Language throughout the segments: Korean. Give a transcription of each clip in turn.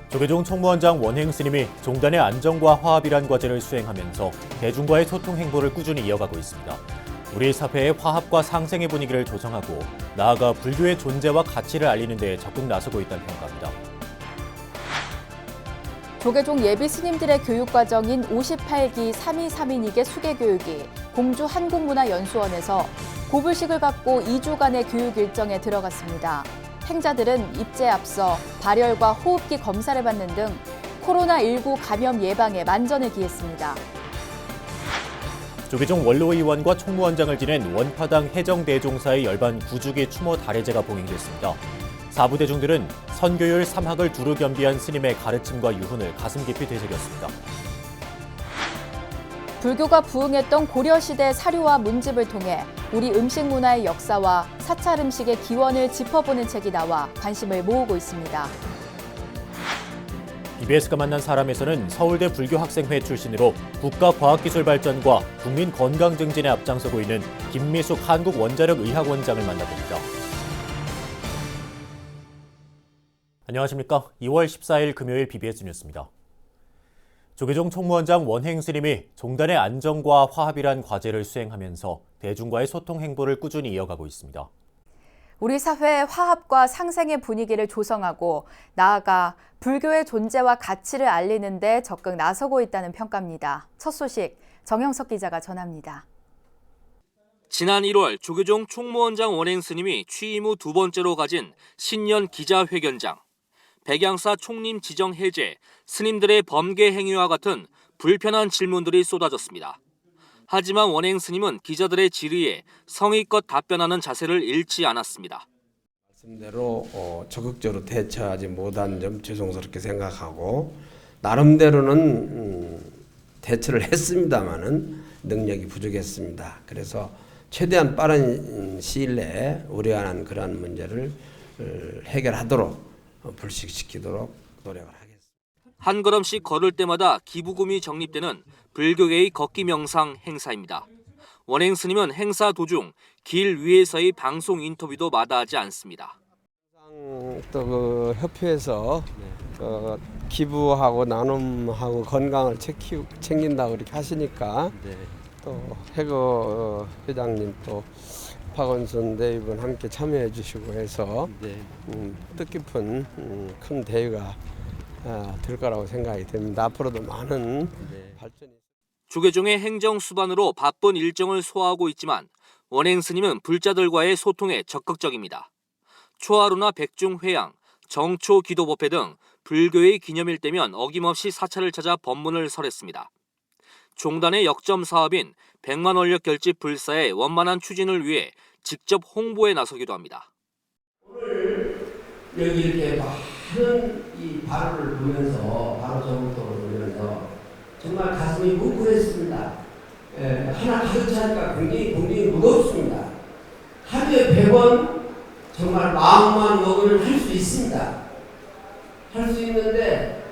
조계종 총무원장 원행 스님이 종단의 안정과 화합이란 과제를 수행하면서 대중과의 소통 행보를 꾸준히 이어가고 있습니다. 우리 사회의 화합과 상생의 분위기를 조성하고 나아가 불교의 존재와 가치를 알리는 데 적극 나서고 있다는 평가입니다. 조계종 예비 스님들의 교육과정인 58기 3232닉의 수계교육이 공주 한국문화연수원에서 고불식을 갖고 2주간의 교육 일정에 들어갔습니다. 행자들은 입제에 앞서 발열과 호흡기 검사를 받는 등 코로나19 감염 예방에 만전을 기했습니다. 조계종 원로의원과 총무원장을 지낸 원파당 해정대종사의 열반 9주기 추모 달해제가 봉행됐습니다. 사부대중들은 선교율 3학을 두루 겸비한 스님의 가르침과 유훈을 가슴 깊이 되새겼습니다. 불교가 부흥했던 고려시대 사료와 문집을 통해 우리 음식 문화의 역사와 사찰 음식의 기원을 짚어보는 책이 나와 관심을 모으고 있습니다. BBS가 만난 사람에서는 서울대 불교학생회 출신으로 국가과학기술 발전과 국민 건강 증진에 앞장서고 있는 김미숙 한국원자력의학원장을 만나봅니다. 안녕하십니까. 2월 14일 금요일 BBS 뉴스입니다. 조계종 총무원장 원행 스님이 종단의 안정과 화합이란 과제를 수행하면서 대중과의 소통 행보를 꾸준히 이어가고 있습니다. 우리 사회의 화합과 상생의 분위기를 조성하고 나아가 불교의 존재와 가치를 알리는 데 적극 나서고 있다는 평가입니다. 첫 소식 정영석 기자가 전합니다. 지난 1월 조계종 총무원장 원행 스님이 취임 후 두 번째로 가진 신년 기자회견장. 백양사 총림 지정 해제, 스님들의 범계 행위와 같은 불편한 질문들이 쏟아졌습니다. 하지만 원행 스님은 기자들의 질의에 성의껏 답변하는 자세를 잃지 않았습니다. 말씀대로 적극적으로 대처하지 못한 점 죄송스럽게 생각하고 나름대로는 대처를 했습니다마는 능력이 부족했습니다. 그래서 최대한 빠른 시일 내에 우려하는 그러한 문제를 해결하도록 불식시키도록 노력을 하겠습니다. 한 걸음씩 걸을 때마다 기부금이 적립되는 불교계의 걷기 명상 행사입니다. 원행 스님은 행사 도중 길 위에서의 방송 인터뷰도 마다하지 않습니다. 또 그 협회에서 기부하고 나눔하고 건강을 챙긴다고 이렇게 하시니까 또 해거 회장님 또 박원순 대의원 함께 참여해 주시고 해서 뜻깊은 큰 대회가 될 거라고 생각이 됩니다. 앞으로도 많은 발전이. 조계종의 행정 수반으로 바쁜 일정을 소화하고 있지만 원행 스님은 불자들과의 소통에 적극적입니다. 초하루나 백중회양, 정초 기도법회 등 불교의 기념일 때면 어김없이 사찰을 찾아 법문을 설했습니다. 종단의 역점 사업인 100만 원력 결집 불사의 원만한 추진을 위해 직접 홍보에 나서기도 합니다. 오늘 여기 이렇게 많은 이 바로를 보면서 바로 정도를 보면서 정말 가슴이 뭉클했습니다. 하나 가득 차니까 굉장히 무겁습니다. 하루에 100원 정말 마음만 먹으면 할 수 있습니다. 할 수 있는데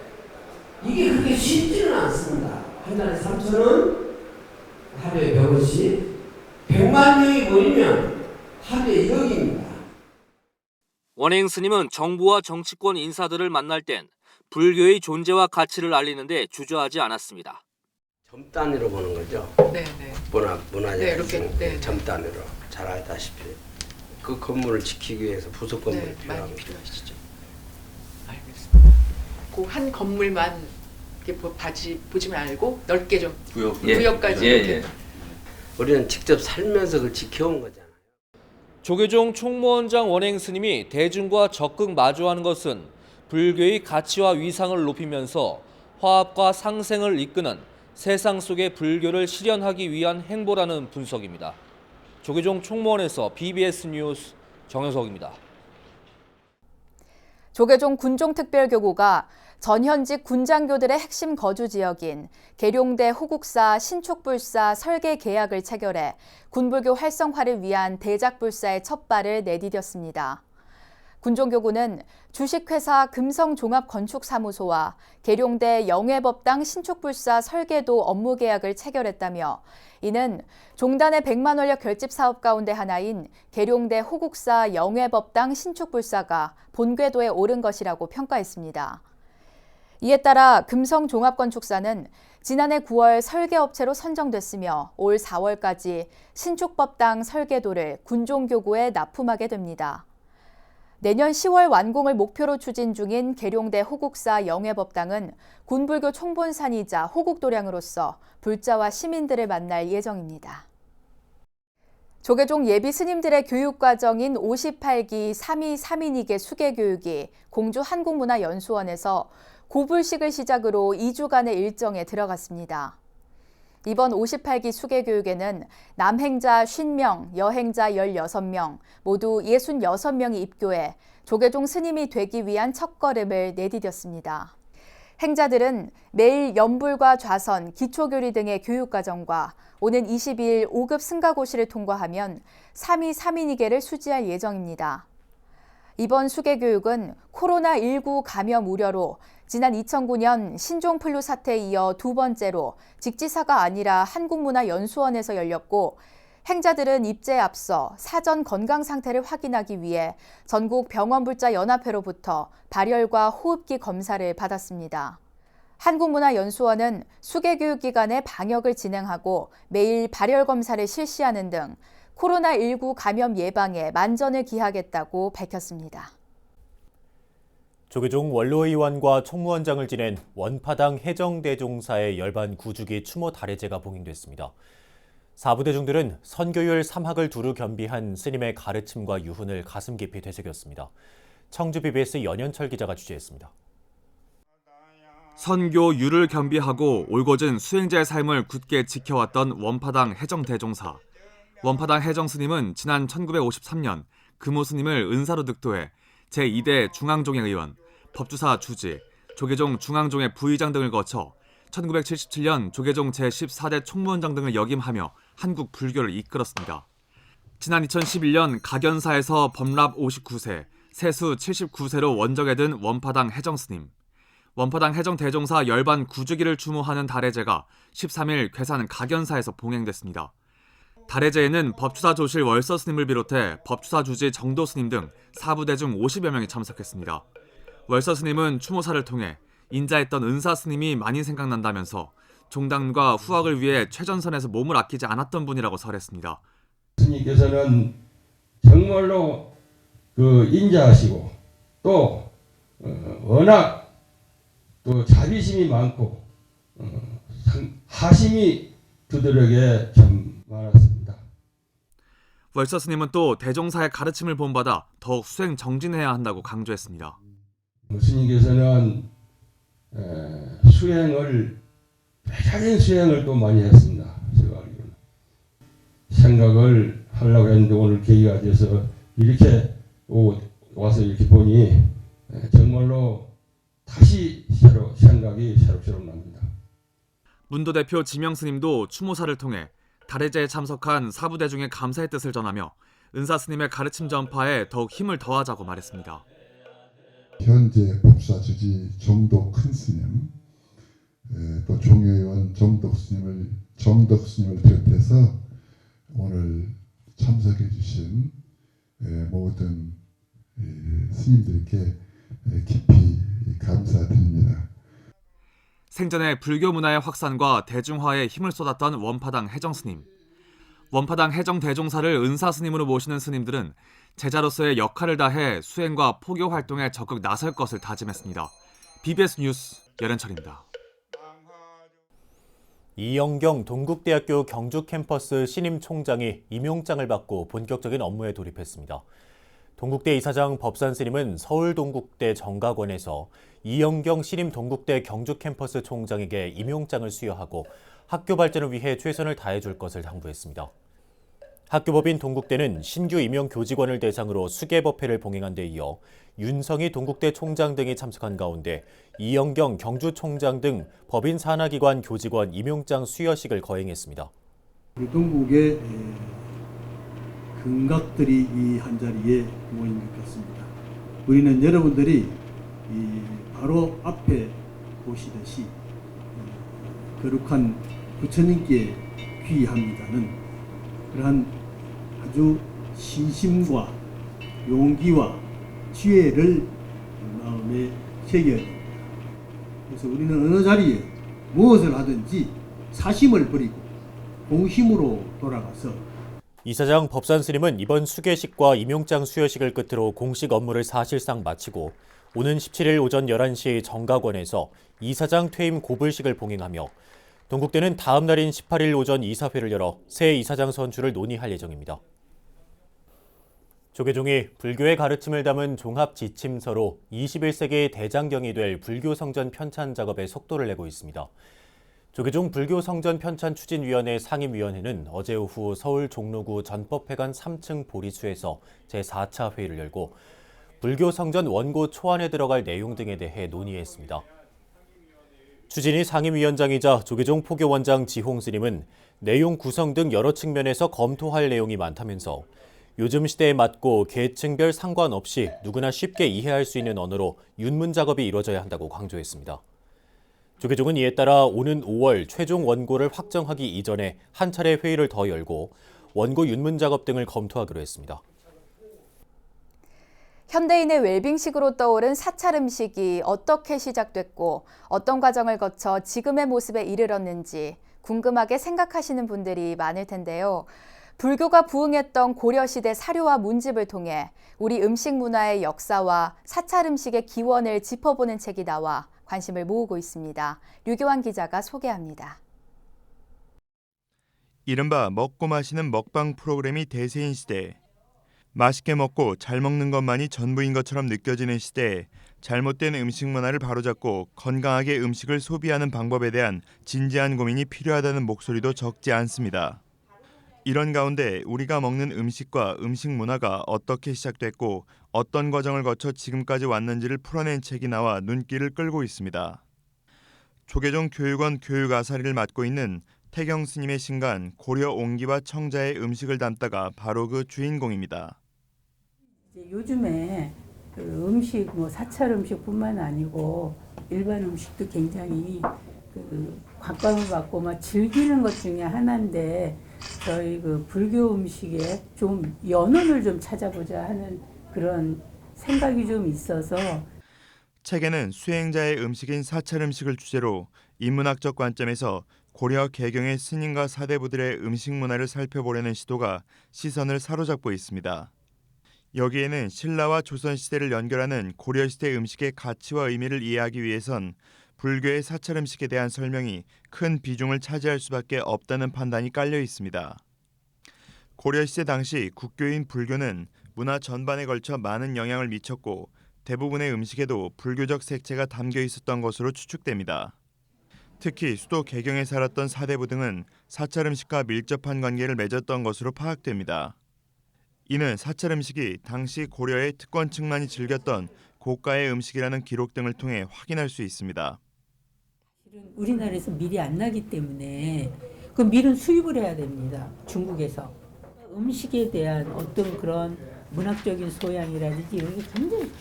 이게 그렇게 쉽지는 않습니다. 한 달에 3,000원, 하루에 100원씩 100만 명이 모이면 하루에 1억입니다. 원행 스님은 정부와 정치권 인사들을 만날 땐 불교의 존재와 가치를 알리는 데 주저하지 않았습니다. 점 단위로 보는 거죠. 네네. 문화재 이렇게 점 단위로 잘 알다시피 그 건물을 지키기 위해서 부속 건물이 많이 필요합니다. 필요하시죠. 알겠습니다. 그 한 건물만 이렇게 보지 말고 넓게 좀 구역까지 이렇게. 우리는 직접 살면서 그걸 지켜온 거잖아요. 조계종 총무원장 원행 스님이 대중과 적극 마주하는 것은 불교의 가치와 위상을 높이면서 화합과 상생을 이끄는 세상 속의 불교를 실현하기 위한 행보라는 분석입니다. 조계종 총무원에서 BBS 뉴스 정영석입니다. 조계종 군종특별교구가 전현직 군장교들의 핵심 거주 지역인 계룡대 호국사 신축불사 설계 계약을 체결해 군불교 활성화를 위한 대작불사의 첫 발을 내디뎠습니다. 군종교구는 주식회사 금성종합건축사무소와 계룡대 영회법당 신축불사 설계도 업무 계약을 체결했다며 이는 종단의 100만 원력 결집 사업 가운데 하나인 계룡대 호국사 영회법당 신축불사가 본궤도에 오른 것이라고 평가했습니다. 이에 따라 금성종합건축사는 지난해 9월 설계업체로 선정됐으며 올 4월까지 신축법당 설계도를 군종교구에 납품하게 됩니다. 내년 10월 완공을 목표로 추진 중인 계룡대 호국사 영해법당은 군불교 총본산이자 호국도량으로서 불자와 시민들을 만날 예정입니다. 조계종 예비 스님들의 교육과정인 58기 3.2.3인위계 수계교육이 공주 한국문화연수원에서 고불식을 시작으로 2주간의 일정에 들어갔습니다. 이번 58기 수계교육에는 남행자 50명, 여행자 16명, 모두 66명이 입교해 조계종 스님이 되기 위한 첫걸음을 내디뎠습니다. 행자들은 매일 연불과 좌선, 기초교리 등의 교육과정과 오는 22일 5급 승가고시를 통과하면 3.2.3인위계를 수지할 예정입니다. 이번 수계교육은 코로나19 감염 우려로 지난 2009년 신종플루 사태에 이어 두 번째로 직지사가 아니라 한국문화연수원에서 열렸고 행자들은 입제에 앞서 사전 건강 상태를 확인하기 위해 전국 병원불자연합회로부터 발열과 호흡기 검사를 받았습니다. 한국문화연수원은 수계교육 기간에 방역을 진행하고 매일 발열 검사를 실시하는 등 코로나19 감염 예방에 만전을 기하겠다고 밝혔습니다. 조계종 원로의원과 총무원장을 지낸 원파당 해정대종사의 열반 9주기 추모 달해제가 봉행됐습니다. 사부대중들은 선교율 3학을 두루 겸비한 스님의 가르침과 유훈을 가슴 깊이 되새겼습니다. 청주 BBS 연현철 기자가 취재했습니다. 선교율을 겸비하고 올곧은 수행자의 삶을 굳게 지켜왔던 원파당 해정대종사. 원파당 해정스님은 지난 1953년 금오스님을 은사로 득도해 제2대 중앙종회 의원, 법주사 주지, 조계종 중앙종회 부의장 등을 거쳐 1977년 조계종 제14대 총무원장 등을 역임하며 한국 불교를 이끌었습니다. 지난 2011년 각연사에서 법랍 59세, 세수 79세로 원적에 든 원파당 해정스님. 원파당 해정대종사 열반 9주기를 추모하는 달해제가 13일 괴산 각연사에서 봉행됐습니다. 달해제에는 법주사 조실 월서스님을 비롯해 법주사 주지 정도스님 등 사부대중 50여 명이 참석했습니다. 월서스님은 추모사를 통해 인자했던 은사스님이 많이 생각난다면서 종단과 후학을 위해 최전선에서 몸을 아끼지 않았던 분이라고 설했습니다. 스님께서는 정말로 인자하시고 또 워낙 또 자비심이 많고 하심이 그들에게 참 많았습니다. 월서스님은 또 대종사의 가르침을 본받아 더욱 수행 정진해야 한다고 강조했습니다. 스님께서는 회차적인 수행을 또 많이 했습니다. 제가 알기로는. 생각을 하려고 했는데 오늘 계기가 돼서 이렇게 와서 이렇게 보니 정말로 다시 생각이 새록새록 납니다. 문도 대표 지명스님도 추모사를 통해 달해제에 참석한 사부대중의 감사의 뜻을 전하며 은사스님의 가르침 전파에 더욱 힘을 더하자고 말했습니다. 현재 법사 주지 정도 큰 스님, 또 종회의원 정덕 스님을 비롯해서 오늘 참석해 주신 모든 스님들께 깊이 감사드립니다. 생전에 불교 문화의 확산과 대중화에 힘을 쏟았던 원파당 해정스님. 원파당 해정대종사를 은사스님으로 모시는 스님들은 제자로서의 역할을 다해 수행과 포교 활동에 적극 나설 것을 다짐했습니다. BBS 뉴스 연현철입니다. 이영경 동국대학교 경주 캠퍼스 신임 총장이 임용장을 받고 본격적인 업무에 돌입했습니다. 동국대 이사장 법산 스님은 서울 동국대 정각원에서 이영경 신임 동국대 경주 캠퍼스 총장에게 임용장을 수여하고 학교 발전을 위해 최선을 다해줄 것을 당부했습니다. 학교법인 동국대는 신규 임용 교직원을 대상으로 수계법회를 봉행한 데 이어 윤성희 동국대 총장 등이 참석한 가운데 이영경 경주총장 등 법인 산하기관 교직원 임용장 수여식을 거행했습니다. 우리 동국의 근각들이 이 한자리에 모인 것 같습니다. 우리는 여러분들이 바로 앞에 보시듯이 거룩한 부처님께 귀의합니다는 그러한 아주 신심과 용기와 지혜를 마음에 새겨야 됩니다. 그래서 우리는 어느 자리에 무엇을 하든지 사심을 버리고 공심으로 돌아가서 이사장 법산 스님은 이번 수계식과 임용장 수여식을 끝으로 공식 업무를 사실상 마치고 오는 17일 오전 11시 정각원에서 이사장 퇴임 고불식을 봉행하며 동국대는 다음 날인 18일 오전 이사회를 열어 새 이사장 선출을 논의할 예정입니다. 조계종이 불교의 가르침을 담은 종합 지침서로 21세기의 대장경이 될 불교 성전 편찬 작업에 속도를 내고 있습니다. 조계종 불교 성전 편찬 추진위원회 상임위원회는 어제 오후 서울 종로구 전법회관 3층 보리수에서 제4차 회의를 열고 불교 성전 원고 초안에 들어갈 내용 등에 대해 논의했습니다. 추진위 상임위원장이자 조계종 포교원장 지홍 스님은 내용 구성 등 여러 측면에서 검토할 내용이 많다면서 요즘 시대에 맞고 계층별 상관없이 누구나 쉽게 이해할 수 있는 언어로 윤문 작업이 이루어져야 한다고 강조했습니다. 조계종은 이에 따라 오는 5월 최종 원고를 확정하기 이전에 한 차례 회의를 더 열고 원고 윤문 작업 등을 검토하기로 했습니다. 현대인의 웰빙식으로 떠오른 사찰 음식이 어떻게 시작됐고 어떤 과정을 거쳐 지금의 모습에 이르렀는지 궁금하게 생각하시는 분들이 많을 텐데요. 불교가 부흥했던 고려시대 사료와 문집을 통해 우리 음식 문화의 역사와 사찰 음식의 기원을 짚어보는 책이 나와 관심을 모으고 있습니다. 류교환 기자가 소개합니다. 이른바 먹고 마시는 먹방 프로그램이 대세인 시대. 맛있게 먹고 잘 먹는 것만이 전부인 것처럼 느껴지는 시대에 잘못된 음식 문화를 바로잡고 건강하게 음식을 소비하는 방법에 대한 진지한 고민이 필요하다는 목소리도 적지 않습니다. 이런 가운데 우리가 먹는 음식과 음식 문화가 어떻게 시작됐고 어떤 과정을 거쳐 지금까지 왔는지를 풀어낸 책이 나와 눈길을 끌고 있습니다. 조계종 교육원 교육아사리를 맡고 있는 태경 스님의 신간 고려 옹기와 청자의 음식을 담다가 바로 그 주인공입니다. 요즘에 그 음식, 사찰 음식뿐만 아니고 일반 음식도 굉장히 각광을 받고 막 즐기는 것 중에 하나인데 저희 불교 음식에 좀 연원을 좀 찾아보자 하는 그런 생각이 좀 있어서 책에는 수행자의 음식인 사찰 음식을 주제로 인문학적 관점에서 고려 개경의 스님과 사대부들의 음식 문화를 살펴보려는 시도가 시선을 사로잡고 있습니다. 여기에는 신라와 조선시대를 연결하는 고려시대 음식의 가치와 의미를 이해하기 위해선 불교의 사찰 음식에 대한 설명이 큰 비중을 차지할 수밖에 없다는 판단이 깔려 있습니다. 고려시대 당시 국교인 불교는 문화 전반에 걸쳐 많은 영향을 미쳤고 대부분의 음식에도 불교적 색채가 담겨 있었던 것으로 추측됩니다. 특히 수도 개경에 살았던 사대부 등은 사찰 음식과 밀접한 관계를 맺었던 것으로 파악됩니다. 이는 사찰 음식이 당시 고려의 특권층만이 즐겼던 고가의 음식이라는 기록 등을 통해 확인할 수 있습니다. 우리나라에서 밀이 안 나기 때문에 그 밀은 수입을 해야 됩니다. 중국에서. 음식에 대한 어떤 그런 문학적인 소양이라든지 이런 게 굉장히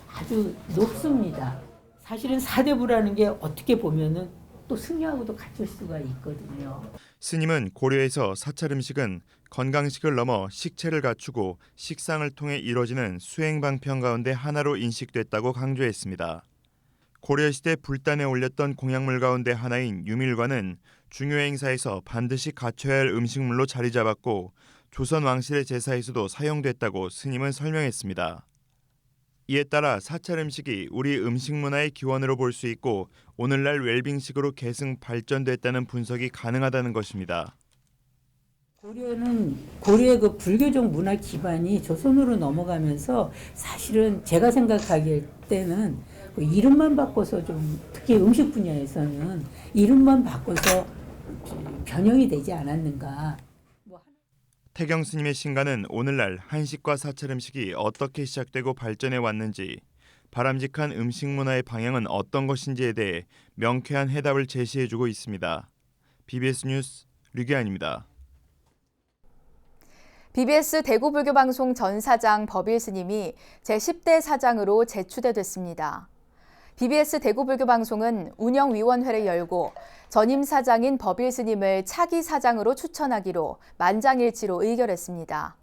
아주 높습니다. 사실은 사대부라는 게 어떻게 보면은 또 승려하고도 같을 수가 있거든요. 스님은 고려에서 사찰 음식은 건강식을 넘어 식체를 갖추고 식상을 통해 이루어지는 수행방편 가운데 하나로 인식됐다고 강조했습니다. 고려시대 불단에 올렸던 공약물 가운데 하나인 유밀과는 중요 행사에서 반드시 갖춰야 할 음식물로 자리 잡았고 조선 왕실의 제사에서도 사용됐다고 스님은 설명했습니다. 이에 따라 사찰 음식이 우리 음식 문화의 기원으로 볼 수 있고 오늘날 웰빙식으로 계승 발전됐다는 분석이 가능하다는 것입니다. 고려는 고려의 그 불교적 문화 기반이 조선으로 넘어가면서 사실은 제가 생각하기에 때는 그 이름만 바꿔서 좀 특히 음식 분야에서는 이름만 바꿔서 변형이 되지 않았는가. 태경 스님의 신간은 오늘날 한식과 사찰 음식이 어떻게 시작되고 발전해 왔는지, 바람직한 음식 문화의 방향은 어떤 것인지에 대해 명쾌한 해답을 제시해주고 있습니다. BBS 뉴스 류기환입니다. BBS 대구불교방송 전 사장 법일 스님이 제10대 사장으로 재추대됐습니다. BBS 대구불교방송은 운영위원회를 열고 전임 사장인 법일 스님을 차기 사장으로 추천하기로 만장일치로 의결했습니다.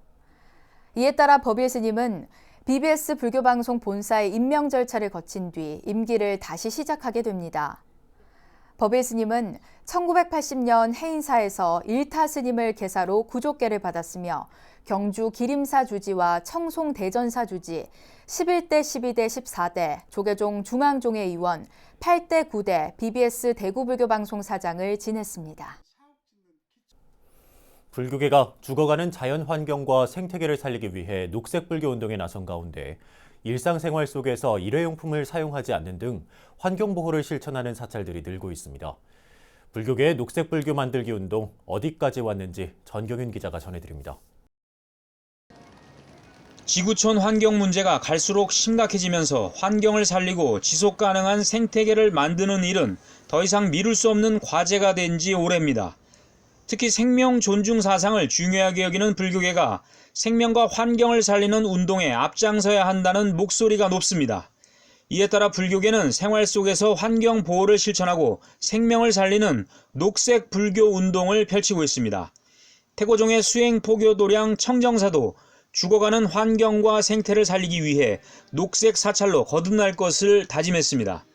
이에 따라 법일 스님은 BBS 불교방송 본사의 임명 절차를 거친 뒤 임기를 다시 시작하게 됩니다. 법일 스님은 1980년 해인사에서 일타 스님을 계사로 구족계를 받았으며 경주 기림사 주지와 청송 대전사 주지, 11대, 12대, 14대, 조계종 중앙종회 의원, 8대, 9대 BBS 대구불교방송 사장을 지냈습니다. 불교계가 죽어가는 자연 환경과 생태계를 살리기 위해 녹색 불교 운동에 나선 가운데 일상생활 속에서 일회용품을 사용하지 않는 등 환경보호를 실천하는 사찰들이 늘고 있습니다. 불교계의 녹색 불교 만들기 운동 어디까지 왔는지 전경윤 기자가 전해드립니다. 지구촌 환경 문제가 갈수록 심각해지면서 환경을 살리고 지속 가능한 생태계를 만드는 일은 더 이상 미룰 수 없는 과제가 된 지 오래입니다. 특히 생명 존중 사상을 중요하게 여기는 불교계가 생명과 환경을 살리는 운동에 앞장서야 한다는 목소리가 높습니다. 이에 따라 불교계는 생활 속에서 환경 보호를 실천하고 생명을 살리는 녹색 불교 운동을 펼치고 있습니다. 태고종의 수행 포교 도량 청정사도 죽어가는 환경과 생태를 살리기 위해 녹색 사찰로 거듭날 것을 다짐했습니다.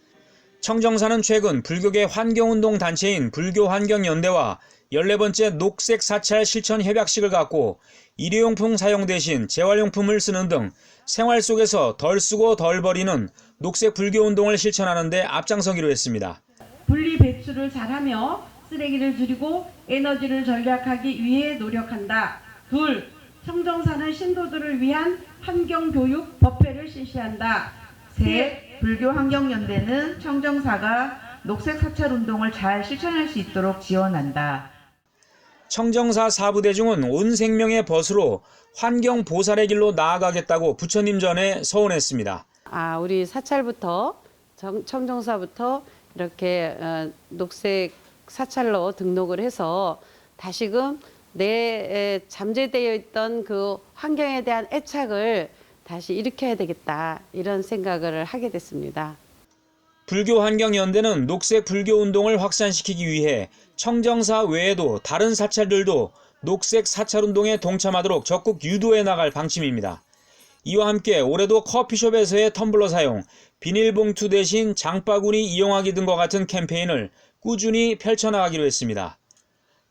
청정사는 최근 불교계 환경운동 단체인 불교환경연대와 14번째 녹색 사찰 실천 협약식을 갖고 일회용품 사용 대신 재활용품을 쓰는 등 생활 속에서 덜 쓰고 덜 버리는 녹색 불교 운동을 실천하는 데 앞장서기로 했습니다. 분리 배출을 잘하며 쓰레기를 줄이고 에너지를 절약하기 위해 노력한다. 둘, 청정사는 신도들을 위한 환경교육 법회를 실시한다. 셋, 불교환경연대는 청정사가 녹색 사찰 운동을 잘 실천할 수 있도록 지원한다. 청정사 사부대중은 온 생명의 벗으로 환경 보살의 길로 나아가겠다고 부처님 전에 서원했습니다. 우리 사찰부터 청정사부터 이렇게 녹색 사찰로 등록을 해서 다시금 내 잠재되어 있던 그 환경에 대한 애착을 다시 일으켜야 되겠다, 이런 생각을 하게 됐습니다. 불교환경연대는 녹색 불교운동을 확산시키기 위해 청정사 외에도 다른 사찰들도 녹색 사찰운동에 동참하도록 적극 유도해 나갈 방침입니다. 이와 함께 올해도 커피숍에서의 텀블러 사용, 비닐봉투 대신 장바구니 이용하기 등과 같은 캠페인을 꾸준히 펼쳐나가기로 했습니다.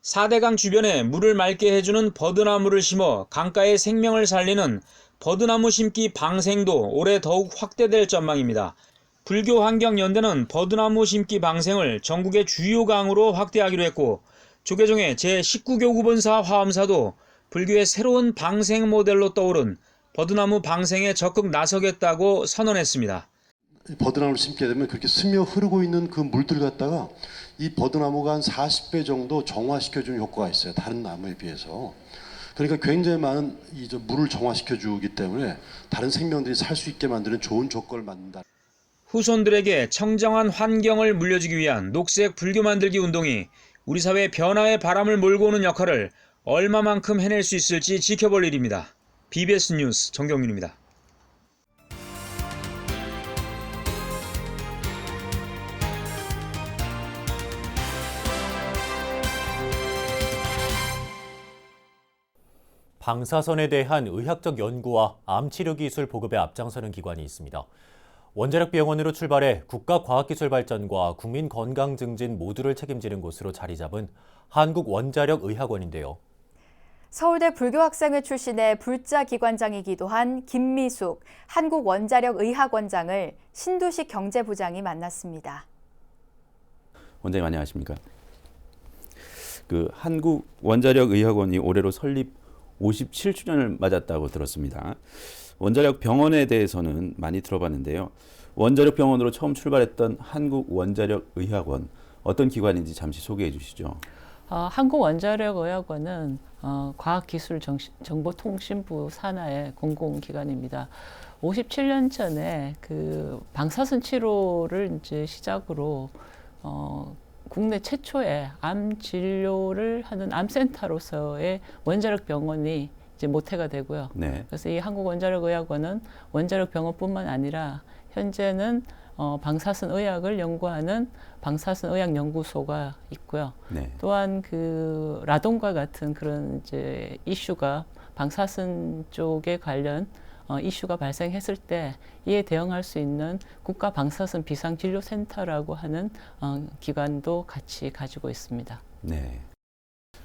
4대강 주변에 물을 맑게 해주는 버드나무를 심어 강가의 생명을 살리는 버드나무 심기 방생도 올해 더욱 확대될 전망입니다. 불교환경연대는 버드나무 심기 방생을 전국의 주요 강으로 확대하기로 했고, 조계종의 제19교구본사 화엄사도 불교의 새로운 방생 모델로 떠오른 버드나무 방생에 적극 나서겠다고 선언했습니다. 버드나무를 심게 되면 그렇게 스며 흐르고 있는 그 물들 갖다가 이 버드나무가 한 40배 정도 정화시켜주는 효과가 있어요. 다른 나무에 비해서. 그러니까 굉장히 많은 물을 정화시켜주기 때문에 다른 생명들이 살 수 있게 만드는 좋은 조건을 만든다. 후손들에게 청정한 환경을 물려주기 위한 녹색 불교 만들기 운동이 우리 사회의 변화의 바람을 몰고 오는 역할을 얼마만큼 해낼 수 있을지 지켜볼 일입니다. BBS 뉴스 정경윤입니다. 방사선에 대한 의학적 연구와 암 치료 기술 보급에 앞장서는 기관이 있습니다. 원자력 병원으로 출발해 국가과학기술발전과 국민건강증진 모두를 책임지는 곳으로 자리 잡은 한국원자력의학원인데요. 서울대 불교학생회 출신의 불자 기관장이기도 한 김미숙 한국원자력의학원장을 신두식 경제부장이 만났습니다. 원장님 안녕하십니까? 한국원자력의학원이 올해로 설립 57주년을 맞았다고 들었습니다. 원자력 병원에 대해서는 많이 들어봤는데요. 원자력 병원으로 처음 출발했던 한국원자력의학원, 어떤 기관인지 잠시 소개해 주시죠. 한국원자력의학원은 과학기술정보통신부 산하의 공공기관입니다. 57년 전에 그 방사선 치료를 이제 시작으로 국내 최초의 암 진료를 하는 암센터로서의 원자력 병원이 이제 모태가 되고요. 네. 그래서 이 한국원자력의학원은 원자력 병원뿐만 아니라 현재는 방사선 의학을 연구하는 방사선 의학 연구소가 있고요. 네. 또한 그 라돈과 같은 그런 이제 이슈가 방사선 쪽에 관련 이슈가 발생했을 때 이에 대응할 수 있는 국가방사선 비상진료센터라고 하는 기관도 같이 가지고 있습니다. 네.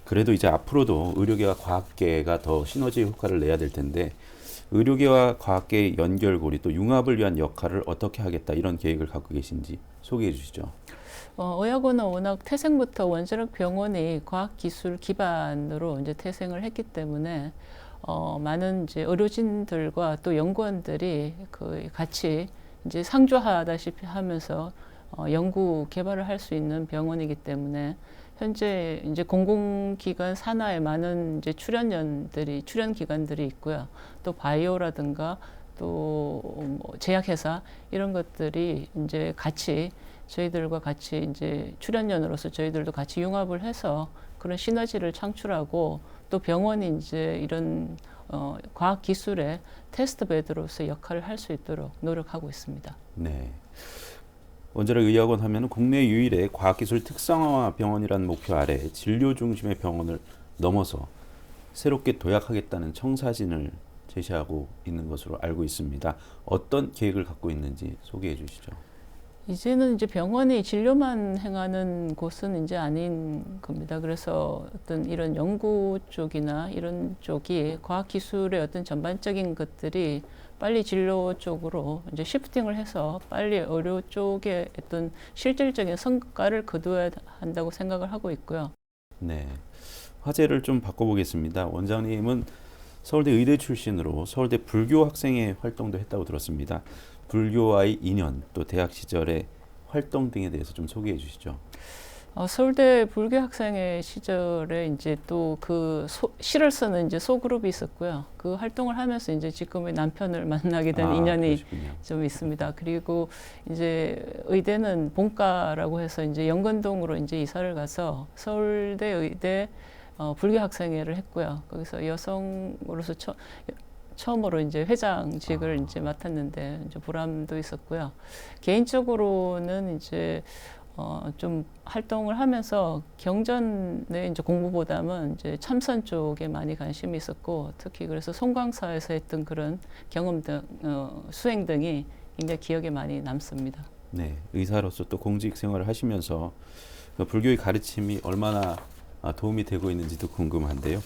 그래도 이제 앞으로도 의료계와 과학계가 더 시너지 효과를 내야 될 텐데 의료계와 과학계의 연결고리 또 융합을 위한 역할을 어떻게 하겠다 이런 계획을 갖고 계신지 소개해 주시죠. 의학원은 워낙 태생부터 원자력 병원이 과학기술 기반으로 이제 태생을 했기 때문에 많은 이제 의료진들과 또 연구원들이 같이 이제 상조하다시피 하면서 연구 개발을 할 수 있는 병원이기 때문에 현재 이제 공공기관 산하에 많은 이제 출연 기관들이 있고요. 또 바이오라든가 또 뭐 제약회사 이런 것들이 이제 같이 저희들과 같이 이제 출연연으로서 저희들도 같이 융합을 해서 그런 시너지를 창출하고 또 병원이 이제 이런 과학 기술의 테스트 베드로서 역할을 할 수 있도록 노력하고 있습니다. 네. 원자력 의학원 하면 국내 유일의 과학기술 특성화 병원이라는 목표 아래 진료 중심의 병원을 넘어서 새롭게 도약하겠다는 청사진을 제시하고 있는 것으로 알고 있습니다. 어떤 계획을 갖고 있는지 소개해 주시죠. 이제는 이제 병원이 진료만 행하는 곳은 이제 아닌 겁니다. 그래서 어떤 이런 연구 쪽이나 이런 쪽이 과학기술의 어떤 전반적인 것들이 빨리 진료 쪽으로 이제 시프팅을 해서 빨리 의료 쪽에 어떤 실질적인 성과를 거두어야 한다고 생각을 하고 있고요. 네. 화제를 좀 바꿔보겠습니다. 원장님은 서울대 의대 출신으로 서울대 불교 학생회 활동도 했다고 들었습니다. 불교와의 인연, 또 대학 시절의 활동 등에 대해서 좀 소개해 주시죠. 서울대 불교 학생회 시절에 이제 또 그 시를 쓰는 이제 소그룹이 있었고요. 그 활동을 하면서 이제 지금의 남편을 만나게 된 인연이 그러시군요. 좀 있습니다. 그리고 이제 의대는 본과라고 해서 이제 영건동으로 이제 이사를 가서 서울대 의대 불교 학생회를 했고요. 거기서 여성으로서 처음으로 이제 회장직을 이제 맡았는데 이제 보람도 있었고요. 개인적으로는 이제 좀 활동을 하면서 경전의 이제 공부보다는 이제 참선 쪽에 많이 관심이 있었고 특히 그래서 송광사에서 했던 그런 경험 등 수행 등이 굉장히 기억에 많이 남습니다. 네, 의사로서 또 공직 생활을 하시면서 그 불교의 가르침이 얼마나 도움이 되고 있는지도 궁금한데요.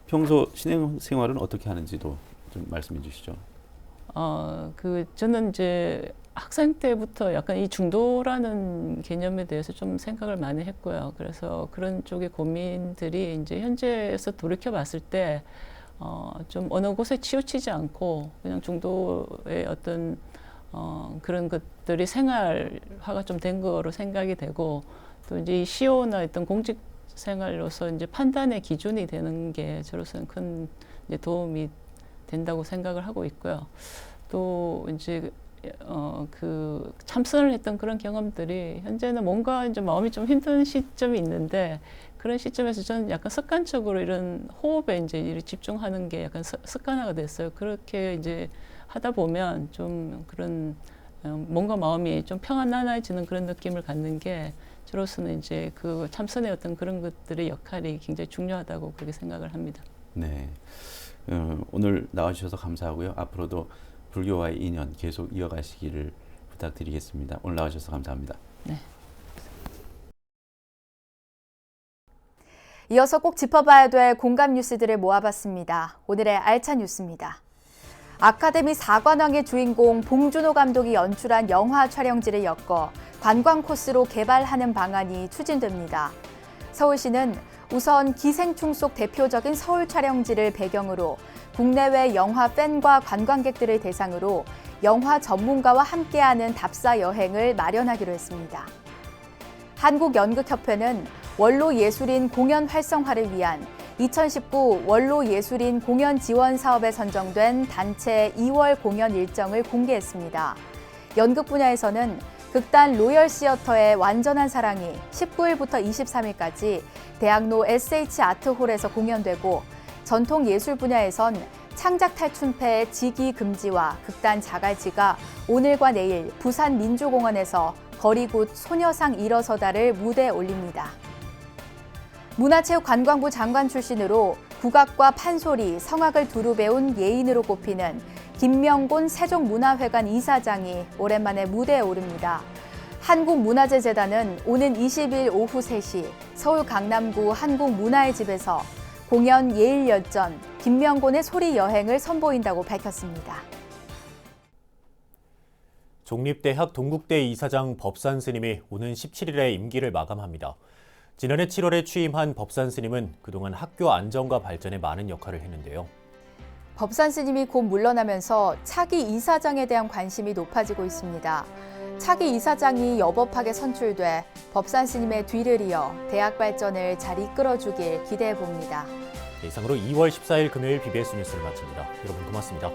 평소 신앙 생활은 어떻게 하는지도 좀 말씀해 주시죠. 저는 이제 학생 때부터 약간 이 중도라는 개념에 대해서 좀 생각을 많이 했고요. 그래서 그런 쪽의 고민들이 이제 현재에서 돌이켜 봤을 때 좀 어느 곳에 치우치지 않고 그냥 중도의 어떤 그런 것들이 생활화가 좀 된 거로 생각이 되고 또 이제 이 시효나 어떤 공직 생활로서 이제 판단의 기준이 되는 게 저로서는 큰 이제 도움이 된다고 생각을 하고 있고요. 또 이제 그 참선을 했던 그런 경험들이 현재는 뭔가 이제 마음이 좀 힘든 시점이 있는데 그런 시점에서 저는 약간 습관적으로 이런 호흡에 이제 집중하는 게 약간 습관화가 됐어요. 그렇게 이제 하다 보면 좀 그런 뭔가 마음이 좀 평안해지는 그런 느낌을 갖는 게 저로서는 이제 그 참선의 어떤 그런 것들의 역할이 굉장히 중요하다고 그렇게 생각을 합니다. 네. 오늘 나와주셔서 감사하고요. 앞으로도 불교와의 인연 계속 이어가시기를 부탁드리겠습니다. 오늘 나와주셔서 감사합니다. 네. 이어서 꼭 짚어봐야 될 공감 뉴스들을 모아봤습니다. 오늘의 알찬 뉴스입니다. 아카데미 4관왕의 주인공 봉준호 감독이 연출한 영화 촬영지를 엮어 관광 코스로 개발하는 방안이 추진됩니다. 서울시는 우선 기생충 속 대표적인 서울 촬영지를 배경으로 국내외 영화 팬과 관광객들을 대상으로 영화 전문가와 함께하는 답사 여행을 마련하기로 했습니다. 한국연극협회는 원로예술인 공연 활성화를 위한 2019 원로예술인 공연 지원 사업에 선정된 단체 2월 공연 일정을 공개했습니다. 연극 분야에서는 극단 로열 시어터의 완전한 사랑이 19일부터 23일까지 대학로 SH 아트홀에서 공연되고 전통 예술 분야에선 창작 탈춘패의 지기 금지와 극단 자갈지가 오늘과 내일 부산 민주공원에서 거리굿 소녀상 일어서다를 무대에 올립니다. 문화체육관광부 장관 출신으로 국악과 판소리, 성악을 두루 배운 예인으로 꼽히는 김명곤 세종문화회관 이사장이 오랜만에 무대에 오릅니다. 한국문화재재단은 오는 20일 오후 3시 서울 강남구 한국문화의 집에서 공연 예일여전 김명곤의 소리 여행을 선보인다고 밝혔습니다. 종립대학 동국대 이사장 법산 스님이 오는 17일에 임기를 마감합니다. 지난해 7월에 취임한 법산 스님은 그동안 학교 안정과 발전에 많은 역할을 했는데요. 법산 스님이 곧 물러나면서 차기 이사장에 대한 관심이 높아지고 있습니다. 차기 이사장이 여법하게 선출돼 법산 스님의 뒤를 이어 대학 발전을 잘 이끌어주길 기대해 봅니다. 이상으로 2월 14일 금요일 BBS 뉴스를 마칩니다. 여러분 고맙습니다.